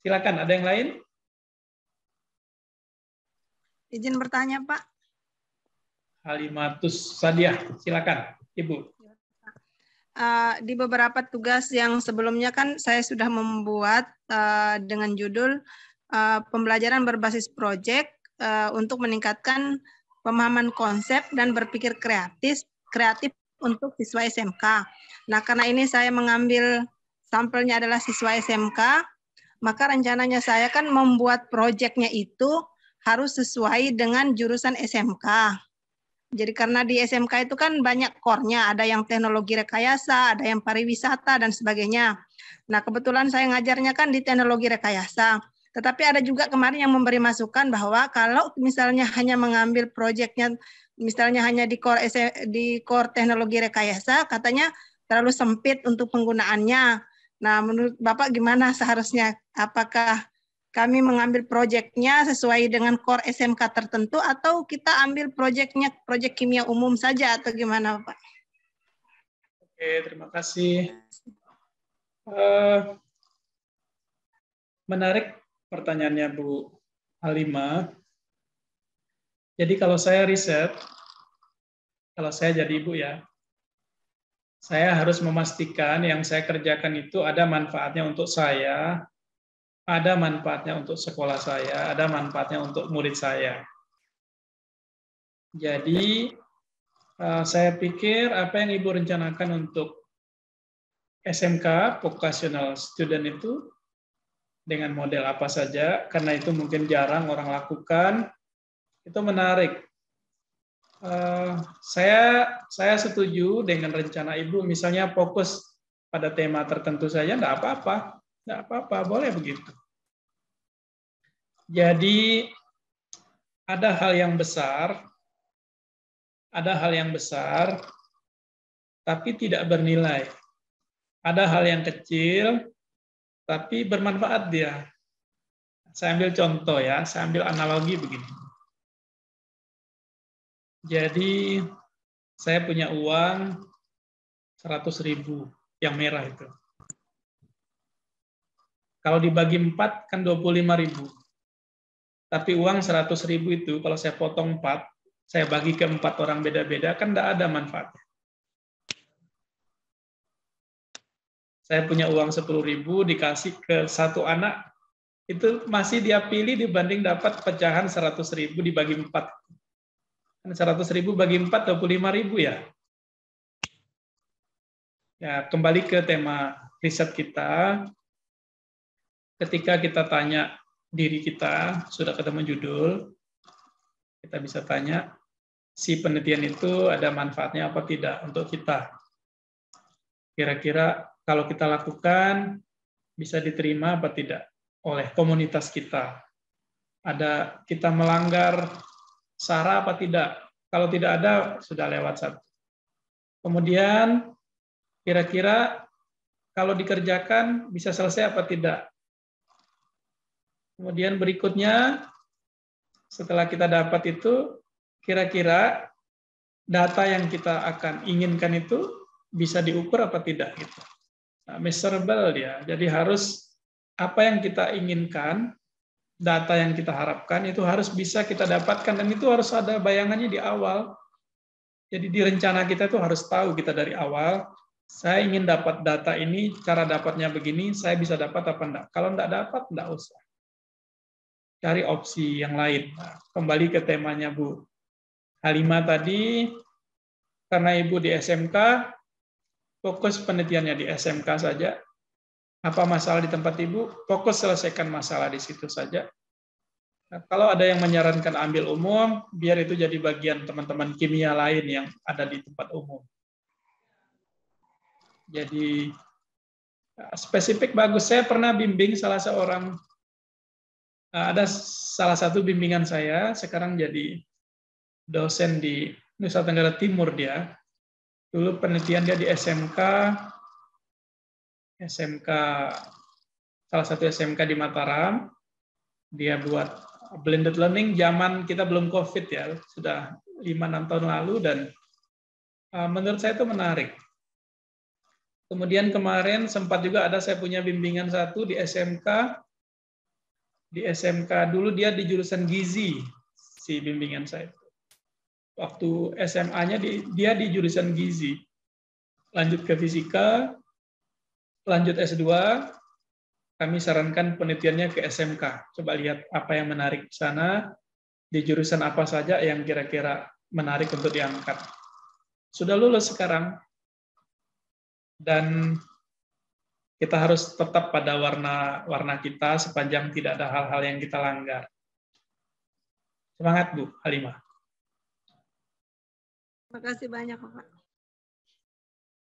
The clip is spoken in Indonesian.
Silakan, ada yang lain? Izin bertanya, Pak. Halimatus Sadiah, silakan, Ibu. Di beberapa tugas yang sebelumnya kan saya sudah membuat dengan judul pembelajaran berbasis proyek untuk meningkatkan pemahaman konsep dan berpikir kreatif untuk siswa SMK. Nah, karena ini saya mengambil sampelnya adalah siswa SMK, maka rencananya saya kan membuat proyeknya itu harus sesuai dengan jurusan SMK. Jadi karena di SMK itu kan banyak core-nya, ada yang teknologi rekayasa, ada yang pariwisata, dan sebagainya. Nah, kebetulan saya ngajarnya kan di teknologi rekayasa. Tetapi ada juga kemarin yang memberi masukan bahwa kalau misalnya hanya mengambil proyeknya, misalnya hanya di core teknologi rekayasa, katanya terlalu sempit untuk penggunaannya. Nah, menurut Bapak gimana seharusnya? Apakah kami mengambil proyeknya sesuai dengan core SMK tertentu atau kita ambil proyeknya proyek kimia umum saja atau gimana, Pak? Oke, terima kasih. Menarik pertanyaannya Bu Halimah. Jadi kalau saya riset, kalau saya jadi ibu ya, saya harus memastikan yang saya kerjakan itu ada manfaatnya untuk saya, ada manfaatnya untuk sekolah saya, ada manfaatnya untuk murid saya. Jadi saya pikir apa yang Ibu rencanakan untuk SMK, Vocational Student itu, dengan model apa saja, karena itu mungkin jarang orang lakukan, itu menarik. Saya setuju dengan rencana Ibu, misalnya fokus pada tema tertentu saja, enggak apa-apa, boleh begitu. Jadi ada hal yang besar, tapi tidak bernilai. Ada hal yang kecil, tapi bermanfaat dia. Saya ambil contoh ya, saya ambil analogi begini. Jadi saya punya uang 100.000 yang merah itu. Kalau dibagi 4 kan 25.000. Tapi uang 100.000 itu kalau saya potong 4, saya bagi ke 4 orang beda-beda kan tidak ada manfaatnya. Saya punya uang 10.000 dikasih ke satu anak, itu masih dia pilih dibanding dapat pecahan 100.000 dibagi 4. 100.000 bagi 4, 25.000 ya. Ya, kembali ke tema riset kita. Ketika kita tanya diri kita, sudah ketemu judul, kita bisa tanya, si penelitian itu ada manfaatnya apa tidak untuk kita. Kira-kira kalau kita lakukan, bisa diterima apa tidak oleh komunitas kita. Ada kita melanggar SARA apa tidak? Kalau tidak ada, sudah lewat satu. Kemudian, kira-kira kalau dikerjakan bisa selesai apa tidak? Kemudian berikutnya, setelah kita dapat itu, kira-kira data yang kita akan inginkan itu bisa diukur apa tidak? Gitu. Nah, measurable dia. Jadi harus apa yang kita inginkan, data yang kita harapkan itu harus bisa kita dapatkan, dan itu harus ada bayangannya di awal. Jadi di rencana kita itu harus tahu kita dari awal, saya ingin dapat data ini, cara dapatnya begini, saya bisa dapat apa enggak. Kalau enggak dapat, enggak usah. Cari opsi yang lain. Nah, kembali ke temanya Bu Halimah tadi, karena Ibu di SMK, fokus penelitiannya di SMK saja. Apa masalah di tempat Ibu? Fokus selesaikan masalah di situ saja. Nah, kalau ada yang menyarankan ambil umum, biar itu jadi bagian teman-teman kimia lain yang ada di tempat umum. Jadi spesifik bagus. Saya pernah bimbing salah satu bimbingan saya, sekarang jadi dosen di Nusa Tenggara Timur dia. Dulu penelitian dia di SMK, salah satu SMK di Mataram. Dia buat blended learning, zaman kita belum COVID ya, sudah 5-6 tahun lalu, dan menurut saya itu menarik. Kemudian kemarin sempat juga ada saya punya bimbingan satu di SMK, Di SMK dulu dia di jurusan gizi, si bimbingan saya. Waktu SMA-nya dia di jurusan gizi. Lanjut ke fisika, lanjut S2, kami sarankan penelitiannya ke SMK. Coba lihat apa yang menarik di sana, di jurusan apa saja yang kira-kira menarik untuk diangkat. Sudah lulus sekarang, dan kita harus tetap pada warna kita sepanjang tidak ada hal-hal yang kita langgar. Semangat Bu Halimah. Terima kasih banyak Pak.